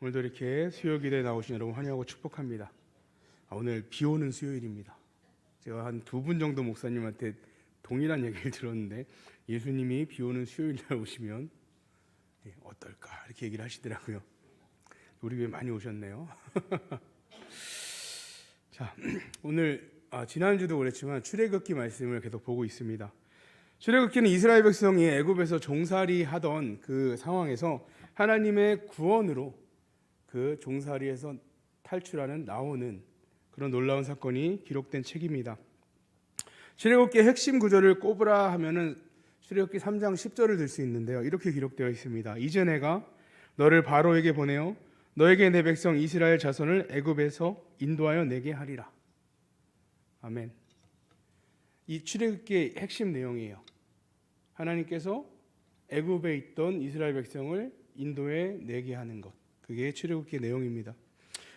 오늘도 이렇게 수요기도에 나오신 여러분 환영하고 축복합니다. 오늘 비 오는 수요일입니다. 제가 한 2분 정도 목사님한테 동일한 얘기를 들었는데 예수님이 비 오는 수요일날 오시면 어떨까 이렇게 얘기를 하시더라고요. 우리 교회 많이 오셨네요. 자, 오늘 지난주도 그랬지만 출애굽기 말씀을 계속 보고 있습니다. 출애굽기는 이스라엘 백성이 애굽에서 종살이 하던 그 상황에서 하나님의 구원으로 그 종살이에서 탈출하는 나오는 그런 놀라운 사건이 기록된 책입니다. 출애굽기의 핵심 구절을 꼽으라 하면은 출애굽기 3장 10절을 들 수 있는데요. 이렇게 기록되어 있습니다. 이제 내가 너를 바로에게 보내어 너에게 내 백성 이스라엘 자손을 애굽에서 인도하여 내게 하리라. 아멘. 이 출애굽기의 핵심 내용이에요. 하나님께서 애굽에 있던 이스라엘 백성을 인도해 내게 하는 것, 그게 출애굽기의 내용입니다.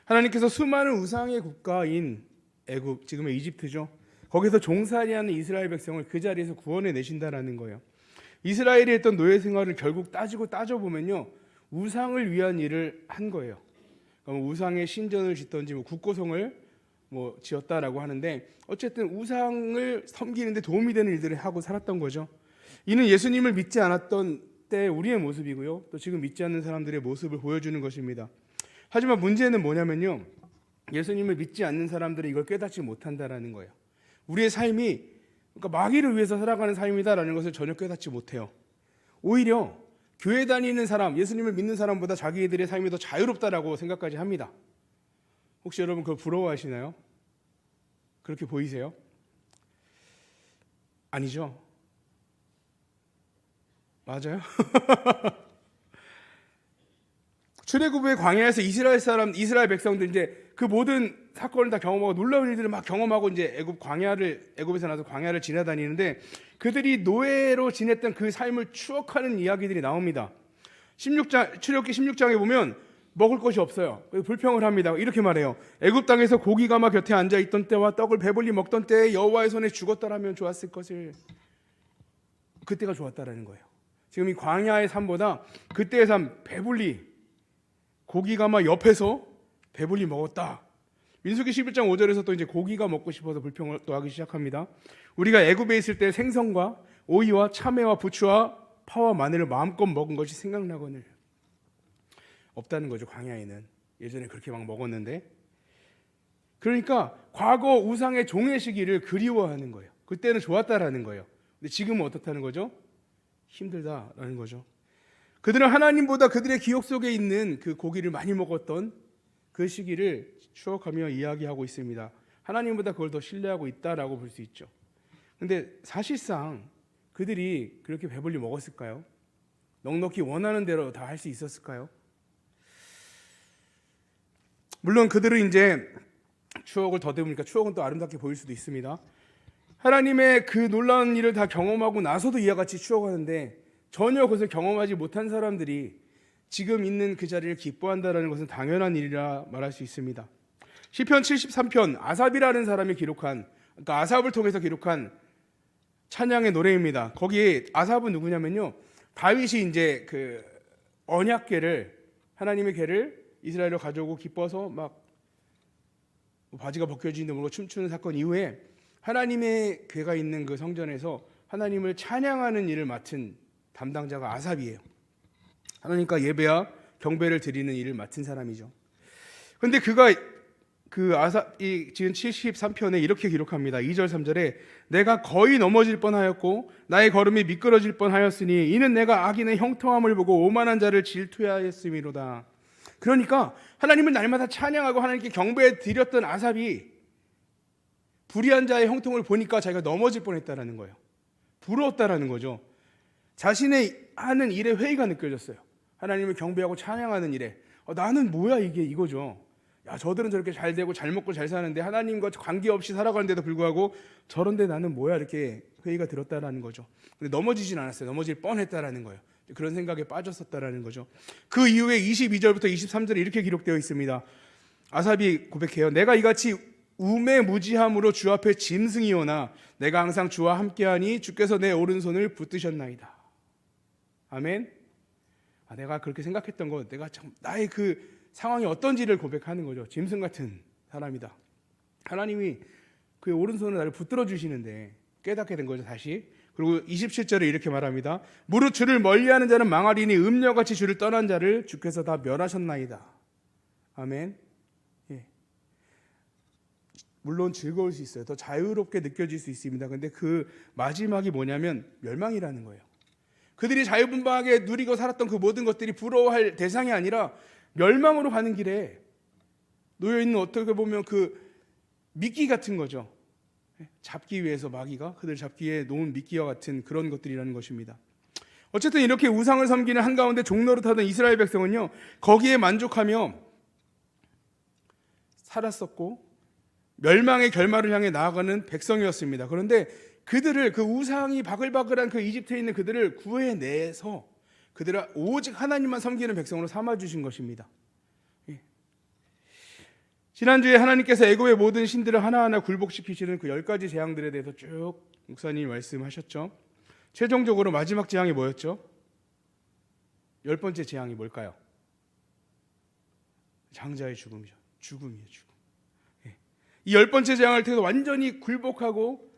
하나님께서 수많은 우상의 국가인 애굽, 지금의 이집트죠, 거기서 종살이하는 이스라엘 백성을 그 자리에서 구원해 내신다라는 거예요. 이스라엘이 했던 노예 생활을 결국 따져보면요, 우상을 위한 일을 한 거예요. 그러니까 우상의 신전을 짓던지 국고성을 지었다라고 하는데, 어쨌든 우상을 섬기는데 도움이 되는 일들을 하고 살았던 거죠. 이는 예수님을 믿지 않았던 때 우리의 모습이고요, 또 지금 믿지 않는 사람들의 모습을 보여주는 것입니다. 하지만 문제는 뭐냐면요, 예수님을 믿지 않는 사람들은 이걸 깨닫지 못한다라는 거예요. 우리의 삶이 그러니까 마귀를 위해서 살아가는 삶이다라는 것을 전혀 깨닫지 못해요. 오히려 교회 다니는 사람, 예수님을 믿는 사람보다 자기들의 삶이 더 자유롭다라고 생각까지 합니다. 혹시 여러분 그걸 부러워하시나요? 그렇게 보이세요? 아니죠? 맞아요? 출애굽의 광야에서 이스라엘 백성들 이제 그 모든 사건을 다 경험하고 놀라운 일들을 막 경험하고 이제 애굽에서 나서 광야를 지나다니는데, 그들이 노예로 지냈던 그 삶을 추억하는 이야기들이 나옵니다. 출애굽기 16장에 보면 먹을 것이 없어요. 불평을 합니다. 이렇게 말해요. 애굽 땅에서 고기가 막 곁에 앉아 있던 때와 떡을 배불리 먹던 때에 여호와의 손에 죽었더라면 좋았을 것을. 그때가 좋았다라는 거예요. 지금 이 광야의 삶보다 그때의 삶, 배불리 고기가 막 옆에서 배불리 먹었다. 민수기 11장 5절에서 또 이제 고기가 먹고 싶어서 불평을 또 하기 시작합니다. 우리가 애굽에 있을 때 생선과 오이와 참외와 부추와 파와 마늘을 마음껏 먹은 것이 생각나거늘. 없다는 거죠, 광야에는. 예전에 그렇게 막 먹었는데. 그러니까 과거 우상의 종의 시기를 그리워하는 거예요. 그때는 좋았다라는 거예요. 근데 지금은 어떻다는 거죠? 힘들다라는 거죠. 그들은 하나님보다 그들의 기억 속에 있는 그 고기를 많이 먹었던 그 시기를 추억하며 이야기하고 있습니다. 하나님보다 그걸 더 신뢰하고 있다라고 볼 수 있죠. 근데 사실상 그들이 그렇게 배불리 먹었을까요? 넉넉히 원하는 대로 다 할 수 있었을까요? 물론 그들은 이제 추억을 더듬으니까 추억은 또 아름답게 보일 수도 있습니다. 하나님의 그 놀라운 일을 다 경험하고 나서도 이와 같이 추억하는데, 전혀 그것을 경험하지 못한 사람들이 지금 있는 그 자리를 기뻐한다는 것은 당연한 일이라 말할 수 있습니다. 시편 73편, 아삽이라는 사람이 기록한, 그러니까 아삽을 통해서 기록한 찬양의 노래입니다. 거기에 아삽은 누구냐면요, 다윗이 이제 그 언약궤를, 하나님의 궤를 이스라엘로 가져오고 기뻐서 막 바지가 벗겨지는데 모르고 춤추는 사건 이후에 하나님의 궤가 있는 그 성전에서 하나님을 찬양하는 일을 맡은 담당자가 아삽이에요. 하나님과 예배와 경배를 드리는 일을 맡은 사람이죠. 그런데 그가 그 아삽이 지금 73편에 이렇게 기록합니다. 2절 3절에 내가 거의 넘어질 뻔하였고 나의 걸음이 미끄러질 뻔하였으니 이는 내가 악인의 형통함을 보고 오만한 자를 질투하였음이로다. 그러니까 하나님을 날마다 찬양하고 하나님께 경배 드렸던 아삽이 불의한 자의 형통을 보니까 자기가 넘어질 뻔했다라는 거예요. 부러웠다라는 거죠. 자신의 하는 일에 회의가 느껴졌어요. 하나님을 경배하고 찬양하는 일에 나는 뭐야 이거죠. 야, 저들은 저렇게 잘 되고 잘 먹고 잘 사는데 하나님과 관계없이 살아가는데도 불구하고 저런데 나는 뭐야, 이렇게 회의가 들었다라는 거죠. 근데 넘어지진 않았어요. 넘어질 뻔했다라는 거예요. 그런 생각에 빠졌었다라는 거죠. 그 이후에 22절부터 23절에 이렇게 기록되어 있습니다. 아삽이 고백해요. 내가 이같이 우매무지함으로 주 앞에 짐승이오나 내가 항상 주와 함께하니 주께서 내 오른손을 붙드셨나이다. 아멘. 내가 그렇게 생각했던 것, 내가 참 나의 그 상황이 어떤지를 고백하는 거죠. 짐승 같은 사람이다. 하나님이 그의 오른손으로 나를 붙들어 주시는데 깨닫게 된 거죠. 다시. 그리고 27절에 이렇게 말합니다. 무릇 주를 멀리하는 자는 망하리니 음녀같이 주를 떠난 자를 주께서 다 멸하셨나이다. 아멘. 예. 물론 즐거울 수 있어요. 더 자유롭게 느껴질 수 있습니다. 근데 그 마지막이 뭐냐면 멸망이라는 거예요. 그들이 자유분방하게 누리고 살았던 그 모든 것들이 부러워할 대상이 아니라 멸망으로 가는 길에 놓여있는, 어떻게 보면 그 미끼 같은 거죠. 잡기 위해서 마귀가 그들 잡기 위해 놓은 미끼와 같은 그런 것들이라는 것입니다. 어쨌든 이렇게 우상을 섬기는 한가운데 종노릇하던 이스라엘 백성은요, 거기에 만족하며 살았었고 멸망의 결말을 향해 나아가는 백성이었습니다. 그런데 그들을, 그 우상이 바글바글한 그 이집트에 있는 그들을 구해내서 그들을 오직 하나님만 섬기는 백성으로 삼아주신 것입니다. 지난주에 하나님께서 애굽의 모든 신들을 하나하나 굴복시키시는 그 10가지 재앙들에 대해서 쭉 목사님이 말씀하셨죠. 최종적으로 마지막 재앙이 뭐였죠? 10번째 재앙이 뭘까요? 장자의 죽음이죠. 죽음이에요, 죽음. 이 10번째 재앙을 통해서 완전히 굴복하고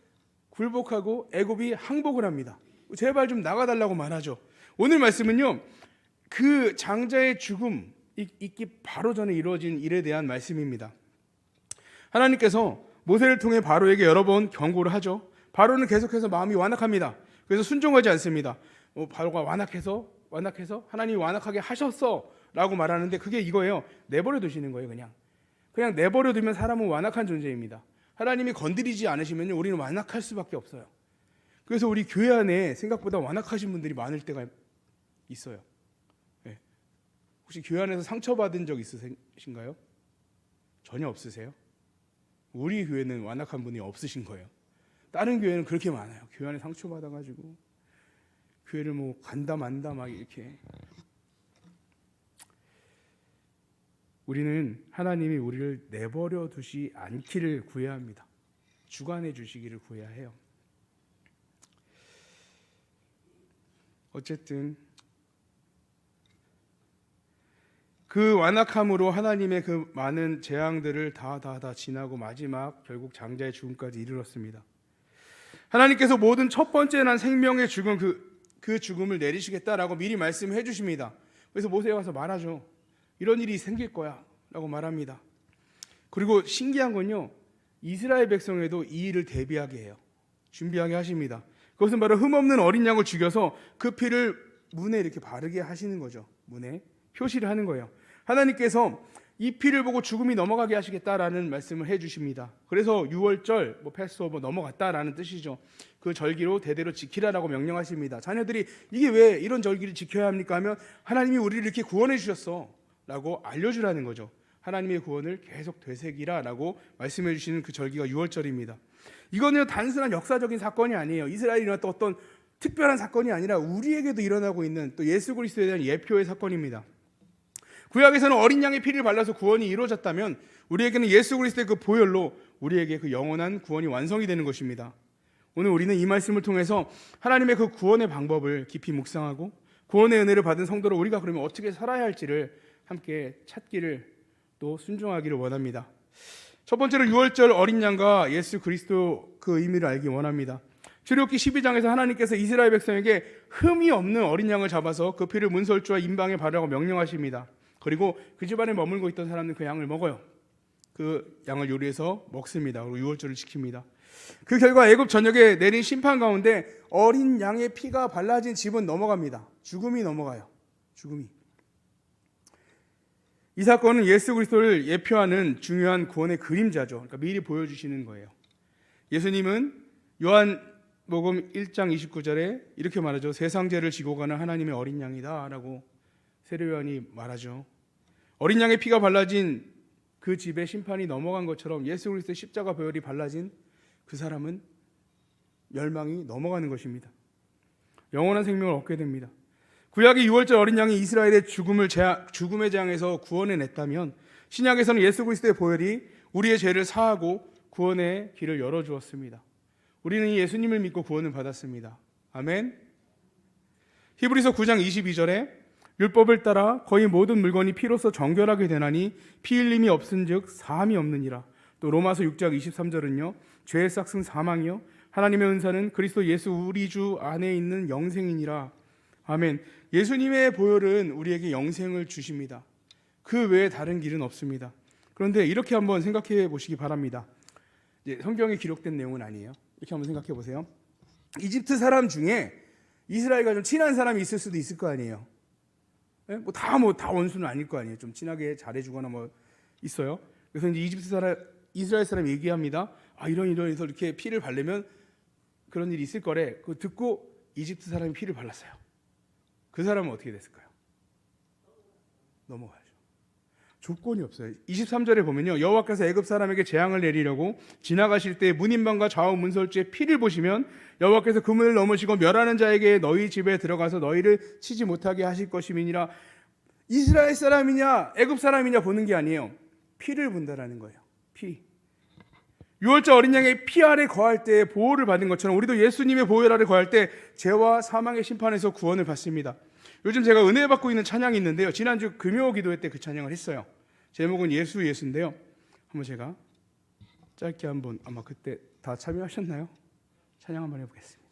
애굽이 항복을 합니다. 제발 좀 나가달라고 말하죠. 오늘 말씀은요, 그 장자의 죽음 있기 바로 전에 이루어진 일에 대한 말씀입니다. 하나님께서 모세를 통해 바로에게 여러 번 경고를 하죠. 바로는 계속해서 마음이 완악합니다. 그래서 순종하지 않습니다. 바로가 완악해서 하나님이 완악하게 하셨어 라고 말하는데, 그게 이거예요. 내버려 두시는 거예요. 그냥 내버려 두면 사람은 완악한 존재입니다. 하나님이 건드리지 않으시면 우리는 완악할 수밖에 없어요. 그래서 우리 교회 안에 생각보다 완악하신 분들이 많을 때가 있어요. 혹시 교회 안에서 상처받은 적 있으신가요? 전혀 없으세요? 우리 교회는 완악한 분이 없으신 거예요. 다른 교회는 그렇게 많아요. 교회 안에 상처받아가지고 교회를 뭐 간다 만다 막 이렇게. 우리는 하나님이 우리를 내버려 두지 않기를 구해야 합니다. 주관해 주시기를 구해야 해요. 어쨌든 그 완악함으로 하나님의 그 많은 재앙들을 다 지나고 마지막 결국 장자의 죽음까지 이르렀습니다. 하나님께서 모든 첫 번째 난 생명의 죽음, 그 죽음을 내리시겠다라고 미리 말씀해 주십니다. 그래서 모세에 가서 말하죠. 이런 일이 생길 거야 라고 말합니다. 그리고 신기한 건요, 이스라엘 백성에도 이 일을 대비하게 해요. 준비하게 하십니다. 그것은 바로 흠없는 어린 양을 죽여서 그 피를 문에 이렇게 바르게 하시는 거죠. 문에 표시를 하는 거예요. 하나님께서 이 피를 보고 죽음이 넘어가게 하시겠다라는 말씀을 해주십니다. 그래서 유월절, 패스오버 넘어갔다라는 뜻이죠. 그 절기로 대대로 지키라라고 명령하십니다. 자녀들이 이게 왜 이런 절기를 지켜야 합니까 하면, 하나님이 우리를 이렇게 구원해 주셨어 라고 알려주라는 거죠. 하나님의 구원을 계속 되새기라라고 말씀해 주시는 그 절기가 유월절입니다. 이거는 단순한 역사적인 사건이 아니에요. 이스라엘이 일어났던 어떤 특별한 사건이 아니라 우리에게도 일어나고 있는 또 예수 그리스도에 대한 예표의 사건입니다. 구약에서는 어린 양의 피를 발라서 구원이 이루어졌다면, 우리에게는 예수 그리스도의 그 보혈로 우리에게 그 영원한 구원이 완성이 되는 것입니다. 오늘 우리는 이 말씀을 통해서 하나님의 그 구원의 방법을 깊이 묵상하고, 구원의 은혜를 받은 성도로 우리가 그러면 어떻게 살아야 할지를 함께 찾기를, 또 순종하기를 원합니다. 첫 번째로 유월절 어린 양과 예수 그리스도 그 의미를 알기 원합니다. 출애굽기 12장에서 하나님께서 이스라엘 백성에게 흠이 없는 어린 양을 잡아서 그 피를 문설주와 임방에 바르라고 명령하십니다. 그리고 그 집안에 머물고 있던 사람은 그 양을 먹어요. 그 양을 요리해서 먹습니다. 그리고 유월절을 지킵니다. 그 결과 애굽 전역에 내린 심판 가운데 어린 양의 피가 발라진 집은 넘어갑니다. 죽음이 넘어가요. 죽음이. 이 사건은 예수 그리스도를 예표하는 중요한 구원의 그림자죠. 그러니까 미리 보여주시는 거예요. 예수님은 요한복음 1장 29절에 이렇게 말하죠. 세상 죄를 지고 가는 하나님의 어린 양이다 라고 세례요한이 말하죠. 어린 양의 피가 발라진 그 집에 심판이 넘어간 것처럼 예수 그리스도의 십자가 보혈이 발라진 그 사람은 멸망이 넘어가는 것입니다. 영원한 생명을 얻게 됩니다. 구약의 유월절 어린 양이 이스라엘의 죽음의 재앙에서 구원해냈다면, 신약에서는 예수 그리스도의 보혈이 우리의 죄를 사하고 구원의 길을 열어주었습니다. 우리는 이 예수님을 믿고 구원을 받았습니다. 아멘. 히브리서 9장 22절에 율법을 따라 거의 모든 물건이 피로써 정결하게 되나니 피 흘림이 없은즉 사함이 없느니라. 또 로마서 6장 23절은요. 죄의 싹은 사망이요 하나님의 은사는 그리스도 예수 우리 주 안에 있는 영생이니라. 아멘. 예수님의 보혈은 우리에게 영생을 주십니다. 그 외에 다른 길은 없습니다. 그런데 이렇게 한번 생각해 보시기 바랍니다. 성경에 기록된 내용은 아니에요. 이렇게 한번 생각해 보세요. 이집트 사람 중에 이스라엘과 좀 친한 사람이 있을 수도 있을 거 아니에요. 네? 다 원수는 아닐 거 아니에요. 좀 친하게 잘해주거나 뭐 있어요. 그래서 이제 이스라엘 사람이 얘기합니다. 이런 해서 이렇게 피를 바르면 그런 일이 있을 거래. 그거 듣고 이집트 사람이 피를 발랐어요. 그 사람은 어떻게 됐을까요? 넘어가죠. 조건이 없어요. 23절에 보면요. 여호와께서 애굽 사람에게 재앙을 내리려고 지나가실 때 문인방과 좌우 문설주에 피를 보시면 여호와께서 그 문을 넘으시고 멸하는 자에게 너희 집에 들어가서 너희를 치지 못하게 하실 것임이니라. 이스라엘 사람이냐 애굽 사람이냐 보는 게 아니에요. 피를 본다라는 거예요. 피. 유월절 어린 양의 피 아래 거할 때 보호를 받은 것처럼 우리도 예수님의 보혈 아래 거할 때 죄와 사망의 심판에서 구원을 받습니다. 요즘 제가 은혜 받고 있는 찬양이 있는데요. 지난주 금요 기도회 때 그 찬양을 했어요. 제목은 예수인데요. 한번 제가 짧게 한번 아마 그때 다 참여하셨나요? 찬양 한번 해보겠습니다.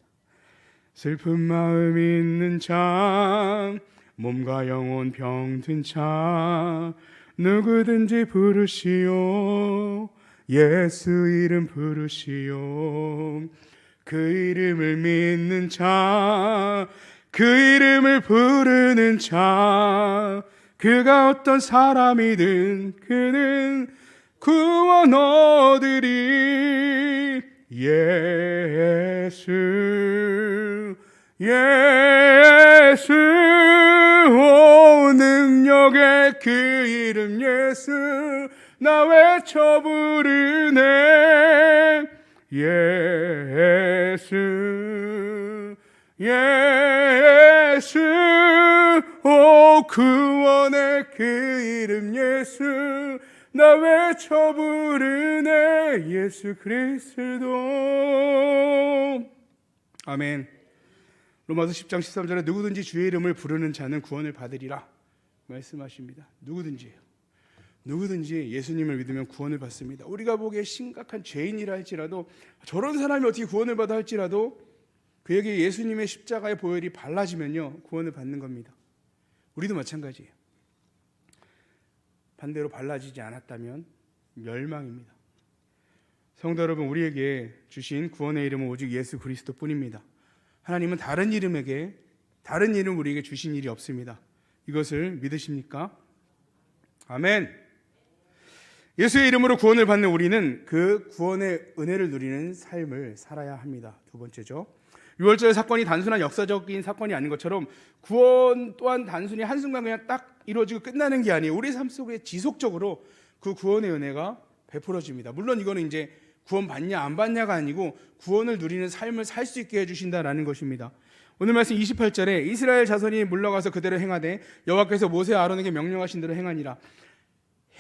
슬픈 마음 있는 자 몸과 영혼 병든 자 누구든지 부르시오 예수 이름 부르시오 그 이름을 믿는 자 그 이름을 부르는 자 그가 어떤 사람이든 그는 구원 얻으리 예수 예수 오 능력의 그 이름 예수 나 외쳐 부르네 예수 예수 오 구원의 그 이름 예수 나 외쳐 부르네 예수 그리스도 아멘. 로마서 10장 13절에 누구든지 주의 이름을 부르는 자는 구원을 받으리라 말씀하십니다. 누구든지요. 누구든지 예수님을 믿으면 구원을 받습니다. 우리가 보기에 심각한 죄인이라 할지라도 저런 사람이 어떻게 구원을 받아 할지라도 그에게 예수님의 십자가의 보혈이 발라지면요 구원을 받는 겁니다. 우리도 마찬가지예요. 반대로 발라지지 않았다면 멸망입니다. 성도 여러분, 우리에게 주신 구원의 이름은 오직 예수 그리스도뿐입니다. 하나님은 다른 이름 우리에게 주신 일이 없습니다. 이것을 믿으십니까? 아멘. 예수의 이름으로 구원을 받는 우리는 그 구원의 은혜를 누리는 삶을 살아야 합니다. 두 번째죠. 유월절 사건이 단순한 역사적인 사건이 아닌 것처럼 구원 또한 단순히 한순간 그냥 딱 이루어지고 끝나는 게 아니에요. 우리 삶 속에 지속적으로 그 구원의 은혜가 베풀어집니다. 물론 이거는 이제 구원 받냐 안 받냐가 아니고 구원을 누리는 삶을 살 수 있게 해주신다라는 것입니다. 오늘 말씀 28절에 이스라엘 자손이 물러가서 그대로 행하되 여호와께서 모세 아론에게 명령하신 대로 행하니라.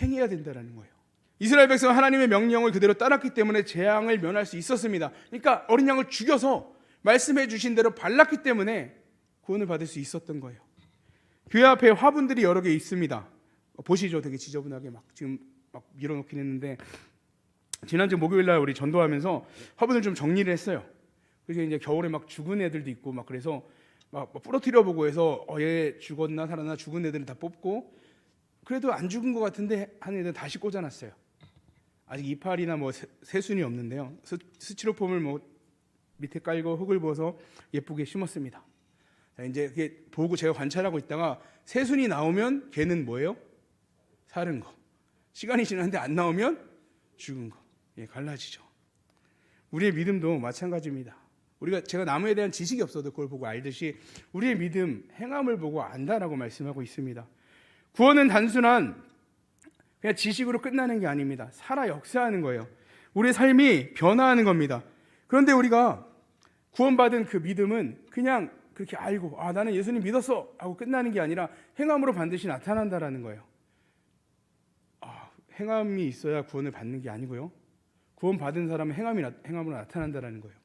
행해야 된다라는 거예요. 이스라엘 백성은 하나님의 명령을 그대로 따랐기 때문에 재앙을 면할 수 있었습니다. 그러니까 어린 양을 죽여서 말씀해 주신 대로 발랐기 때문에 구원을 받을 수 있었던 거예요. 교회 앞에 화분들이 여러 개 있습니다. 보시죠. 되게 지저분하게 지금 밀어놓긴 했는데 지난주 목요일 날 우리 전도하면서 화분을 좀 정리를 했어요. 그래서 이제 겨울에 죽은 애들도 있고 그래서 부러뜨려 보고 해서 얘 죽었나 살았나 죽은 애들을 다 뽑고 그래도 안 죽은 것 같은데 한 애들 다시 꽂아놨어요. 아직 이파리나 새순이 없는데요. 스티로폼을 밑에 깔고 흙을 부어서 예쁘게 심었습니다. 자, 이제 그게 보고 제가 관찰하고 있다가 새순이 나오면 걔는 뭐예요? 살은 거. 시간이 지났는데 안 나오면 죽은 거. 갈라지죠. 우리의 믿음도 마찬가지입니다. 제가 나무에 대한 지식이 없어도 그걸 보고 알듯이 우리의 믿음, 행함을 보고 안다라고 말씀하고 있습니다. 구원은 단순한 그냥 지식으로 끝나는 게 아닙니다. 살아 역사하는 거예요. 우리의 삶이 변화하는 겁니다. 그런데 우리가 구원받은 그 믿음은 그냥 그렇게 알고 나는 예수님 믿었어 하고 끝나는 게 아니라 행함으로 반드시 나타난다라는 거예요. 행함이 있어야 구원을 받는 게 아니고요. 구원받은 사람은 행함으로 나타난다라는 거예요.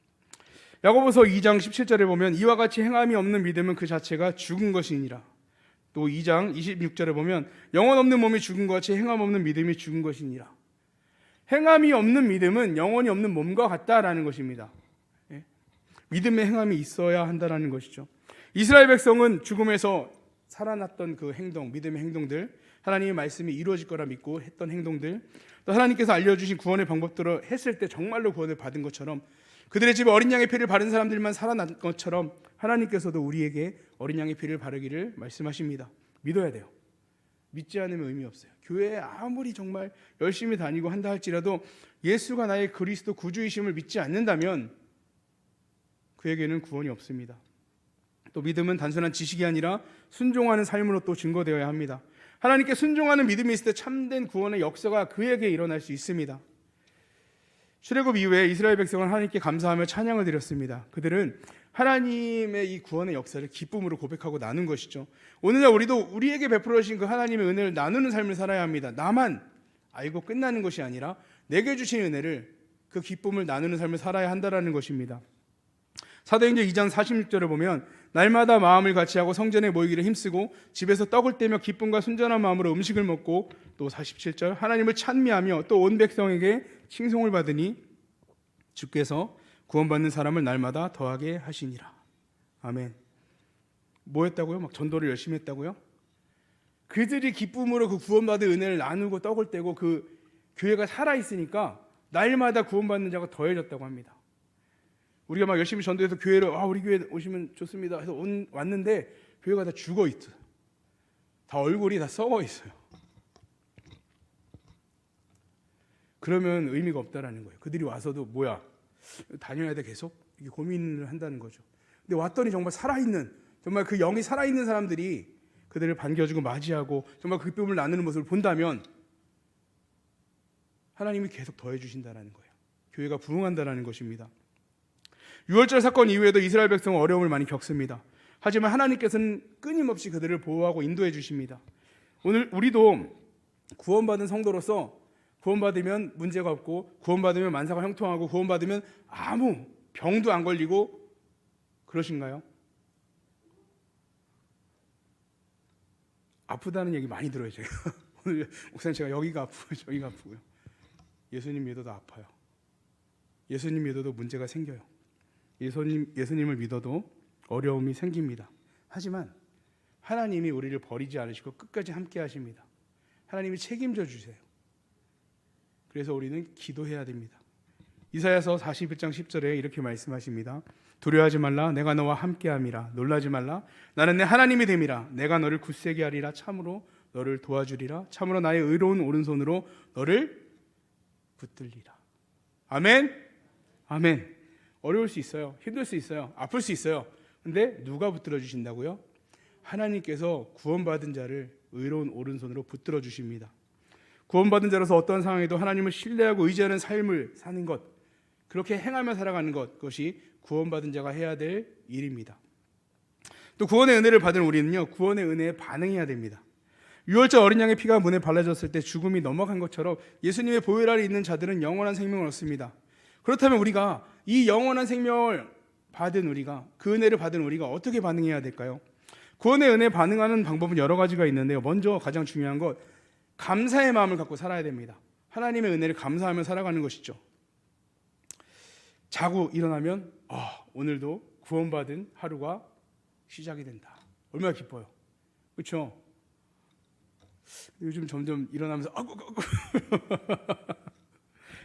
야고보서 2장 17절에 보면 이와 같이 행함이 없는 믿음은 그 자체가 죽은 것이니라. 또 2장 26절에 보면 영혼 없는 몸이 죽은 것 같이 행함 없는 믿음이 죽은 것이니라. 행함이 없는 믿음은 영혼이 없는 몸과 같다라는 것입니다. 예? 믿음의 행함이 있어야 한다라는 것이죠. 이스라엘 백성은 죽음에서 살아났던 그 행동, 믿음의 행동들, 하나님의 말씀이 이루어질 거라 믿고 했던 행동들, 또 하나님께서 알려주신 구원의 방법들을 했을 때 정말로 구원을 받은 것처럼, 그들의 집에 어린 양의 피를 바른 사람들만 살아난 것처럼 하나님께서도 우리에게 어린 양의 피를 바르기를 말씀하십니다. 믿어야 돼요. 믿지 않으면 의미 없어요. 교회에 아무리 정말 열심히 다니고 한다 할지라도 예수가 나의 그리스도 구주이심을 믿지 않는다면 그에게는 구원이 없습니다. 또 믿음은 단순한 지식이 아니라 순종하는 삶으로 또 증거되어야 합니다. 하나님께 순종하는 믿음이 있을 때 참된 구원의 역사가 그에게 일어날 수 있습니다. 출애굽 이후에 이스라엘 백성은 하나님께 감사하며 찬양을 드렸습니다. 그들은 하나님의 이 구원의 역사를 기쁨으로 고백하고 나눈 것이죠. 오늘날 우리도 우리에게 베풀어 주신 그 하나님의 은혜를 나누는 삶을 살아야 합니다. 나만 알고 끝나는 것이 아니라 내게 주신 은혜를, 그 기쁨을 나누는 삶을 살아야 한다는 것입니다. 사도행전 2장 46절을 보면 날마다 마음을 같이하고 성전에 모이기를 힘쓰고 집에서 떡을 떼며 기쁨과 순전한 마음으로 음식을 먹고, 또 47절 하나님을 찬미하며 또 온 백성에게 칭송을 받으니 주께서 구원받는 사람을 날마다 더하게 하시니라. 아멘. 뭐 했다고요? 막 전도를 열심히 했다고요? 그들이 기쁨으로 그 구원받은 은혜를 나누고 떡을 떼고 그 교회가 살아있으니까 날마다 구원받는 자가 더해졌다고 합니다. 우리가 막 열심히 전도해서 교회를 우리 교회 오시면 좋습니다 해서 왔는데 교회가 다 죽어 있어요. 다 얼굴이 다 썩어 있어요. 그러면 의미가 없다라는 거예요. 그들이 와서도 뭐야 다녀야 돼 계속 이게 고민을 한다는 거죠. 근데 왔더니 정말 살아있는, 정말 그 영이 살아있는 사람들이 그들을 반겨주고 맞이하고 정말 그 기쁨을 나누는 모습을 본다면 하나님이 계속 더해 주신다라는 거예요. 교회가 부흥한다라는 것입니다. 6월절 사건 이후에도 이스라엘 백성은 어려움을 많이 겪습니다. 하지만 하나님께서는 끊임없이 그들을 보호하고 인도해 주십니다. 오늘 우리도 구원받은 성도로서 구원받으면 문제가 없고, 구원받으면 만사가 형통하고, 구원받으면 아무 병도 안 걸리고 그러신가요? 아프다는 얘기 많이 들어요. 제가 오늘 목사님 제가 여기가 아프고 저기가 아프고요. 예수님 믿어도 아파요. 예수님 믿어도 문제가 생겨요. 예수님을 믿어도 어려움이 생깁니다. 하지만 하나님이 우리를 버리지 않으시고 끝까지 함께 하십니다. 하나님이 책임져 주세요. 그래서 우리는 기도해야 됩니다. 이사야서 41장 10절에 이렇게 말씀하십니다. 두려워하지 말라, 내가 너와 함께함이라. 놀라지 말라, 나는 내 하나님이 됨이라. 내가 너를 굳세게 하리라. 참으로 너를 도와주리라. 참으로 나의 의로운 오른손으로 너를 붙들리라. 아멘. 아멘. 어려울 수 있어요. 힘들 수 있어요. 아플 수 있어요. 근데 누가 붙들어 주신다고요? 하나님께서 구원받은 자를 의로운 오른손으로 붙들어 주십니다. 구원받은 자로서 어떤 상황에도 하나님을 신뢰하고 의지하는 삶을 사는 것, 그렇게 행하며 살아가는 것, 그것이 구원받은 자가 해야 될 일입니다. 또 구원의 은혜를 받은 우리는요, 구원의 은혜에 반응해야 됩니다. 6월절 어린 양의 피가 문에 발라졌을 때 죽음이 넘어간 것처럼 예수님의 보혈 아래 있는 자들은 영원한 생명을 얻습니다. 그렇다면 우리가 이 영원한 생명을 받은 우리가, 그 은혜를 받은 우리가 어떻게 반응해야 될까요? 구원의 은혜에 반응하는 방법은 여러 가지가 있는데요. 먼저 가장 중요한 것, 감사의 마음을 갖고 살아야 됩니다. 하나님의 은혜를 감사하며 살아가는 것이죠. 자고 일어나면 오늘도 구원받은 하루가 시작이 된다. 얼마나 기뻐요. 그렇죠? 요즘 점점 일어나면서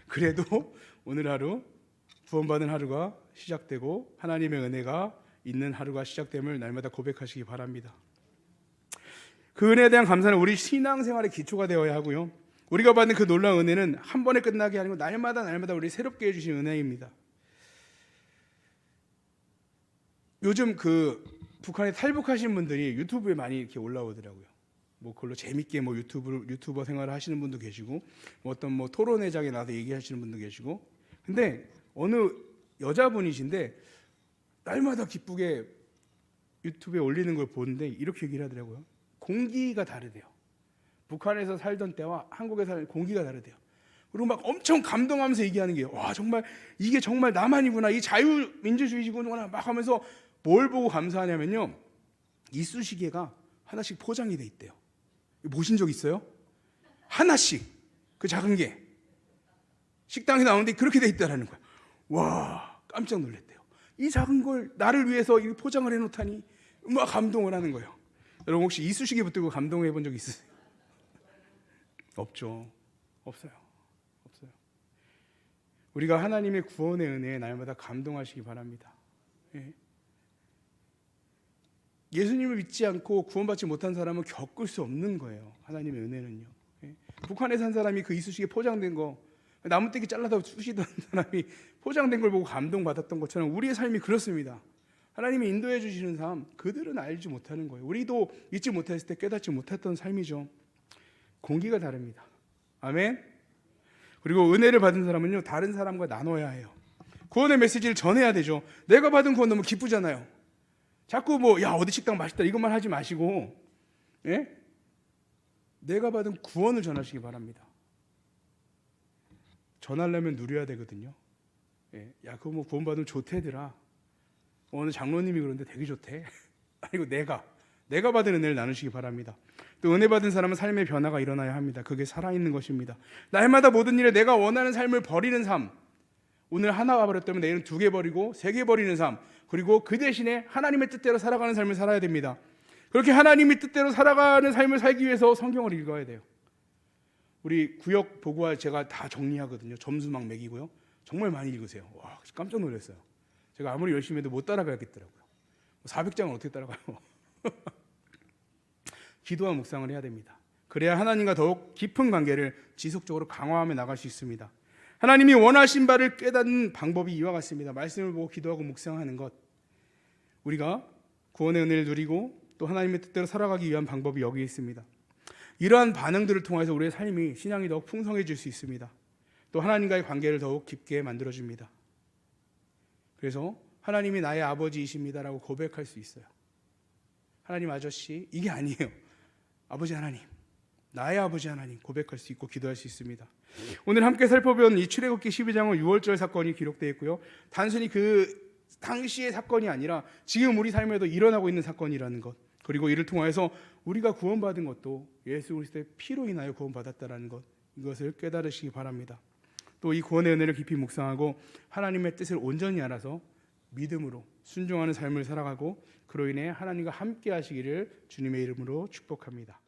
그래도 오늘 하루 구원받은 하루가 시작되고 하나님의 은혜가 있는 하루가 시작됨을 날마다 고백하시기 바랍니다. 그 은혜에 대한 감사는 우리 신앙생활의 기초가 되어야 하고요. 우리가 받는 그 놀라운 은혜는 한 번에 끝나게 아니고 날마다 우리 새롭게 해주신 은혜입니다. 요즘 그 북한에 탈북하신 분들이 유튜브에 많이 이렇게 올라오더라고요. 그걸로 재밌게 유튜버 생활을 하시는 분도 계시고, 어떤 토론회장에 나와서 얘기하시는 분도 계시고, 근데 어느 여자분이신데 날마다 기쁘게 유튜브에 올리는 걸 보는데 이렇게 얘기를 하더라고요. 공기가 다르대요. 북한에서 살던 때와 한국에 사는 공기가 다르대요. 그리고 막 엄청 감동하면서 얘기하는 게, 와, 정말 이게 정말 나만이구나, 이 자유민주주의구나 막 하면서 뭘 보고 감사하냐면요, 이쑤시개가 하나씩 포장이 돼 있대요. 보신 적 있어요? 하나씩, 그 작은 게 식당에 나오는데 그렇게 돼 있다라는 거예요. 와, 깜짝 놀랐대요. 이 작은 걸 나를 위해서 이 포장을 해놓다니 막 감동을 하는 거예요. 여러분 혹시 이쑤시개 붙들고 감동해 본 적 있으세요? 없죠. 없어요. 없어요. 우리가 하나님의 구원의 은혜에 날마다 감동하시기 바랍니다. 예. 예수님을 믿지 않고 구원받지 못한 사람은 겪을 수 없는 거예요. 하나님의 은혜는요. 예. 북한에 산 사람이 그 이쑤시개 포장된 거 나무떼기 잘라서 쑤시던 사람이 포장된 걸 보고 감동받았던 것처럼 우리의 삶이 그렇습니다. 하나님이 인도해 주시는 삶, 그들은 알지 못하는 거예요. 우리도 잊지 못했을 때 깨닫지 못했던 삶이죠. 공기가 다릅니다. 아멘. 그리고 은혜를 받은 사람은요, 다른 사람과 나눠야 해요. 구원의 메시지를 전해야 되죠. 내가 받은 구원 너무 기쁘잖아요. 자꾸 야 어디 식당 맛있다 이것만 하지 마시고, 예? 내가 받은 구원을 전하시기 바랍니다. 전하려면 누려야 되거든요. 예. 야 그거 구원 받으면 좋대더라. 어느 장로님이 그런데 되게 좋대. 아니고 내가 받은 은혜를 나누시기 바랍니다. 또 은혜 받은 사람은 삶의 변화가 일어나야 합니다. 그게 살아있는 것입니다. 날마다 모든 일에 내가 원하는 삶을 버리는 삶, 오늘 하나 와버렸다면 내일은 2개 버리고 3개 버리는 삶, 그리고 그 대신에 하나님의 뜻대로 살아가는 삶을 살아야 됩니다. 그렇게 하나님의 뜻대로 살아가는 삶을 살기 위해서 성경을 읽어야 돼요. 우리 구역 보고와 제가 다 정리하거든요. 점수 막 매기고요. 정말 많이 읽으세요. 와, 깜짝 놀랐어요. 제가 아무리 열심히 해도 못 따라가겠더라고요. 400장을 어떻게 따라가요? 기도와 묵상을 해야 됩니다. 그래야 하나님과 더욱 깊은 관계를 지속적으로 강화하며 나갈 수 있습니다. 하나님이 원하신 바를 깨닫는 방법이 이와 같습니다. 말씀을 보고 기도하고 묵상하는 것. 우리가 구원의 은혜를 누리고 또 하나님의 뜻대로 살아가기 위한 방법이 여기에 있습니다. 이러한 반응들을 통해서 우리의 삶이, 신앙이 더욱 풍성해질 수 있습니다. 또 하나님과의 관계를 더욱 깊게 만들어줍니다. 그래서 하나님이 나의 아버지이십니다라고 고백할 수 있어요. 하나님 아저씨, 이게 아니에요. 아버지 하나님, 나의 아버지 하나님 고백할 수 있고 기도할 수 있습니다. 오늘 함께 살펴본 이 출애굽기 12장은 6월절 사건이 기록되어 있고요. 단순히 그 당시의 사건이 아니라 지금 우리 삶에도 일어나고 있는 사건이라는 것, 그리고 이를 통해서 우리가 구원받은 것도 예수 그리스도의 피로 인하여 구원받았다는 것, 이것을 깨달으시기 바랍니다. 또 이 구원의 은혜를 깊이 묵상하고 하나님의 뜻을 온전히 알아서 믿음으로 순종하는 삶을 살아가고 그로 인해 하나님과 함께 하시기를 주님의 이름으로 축복합니다.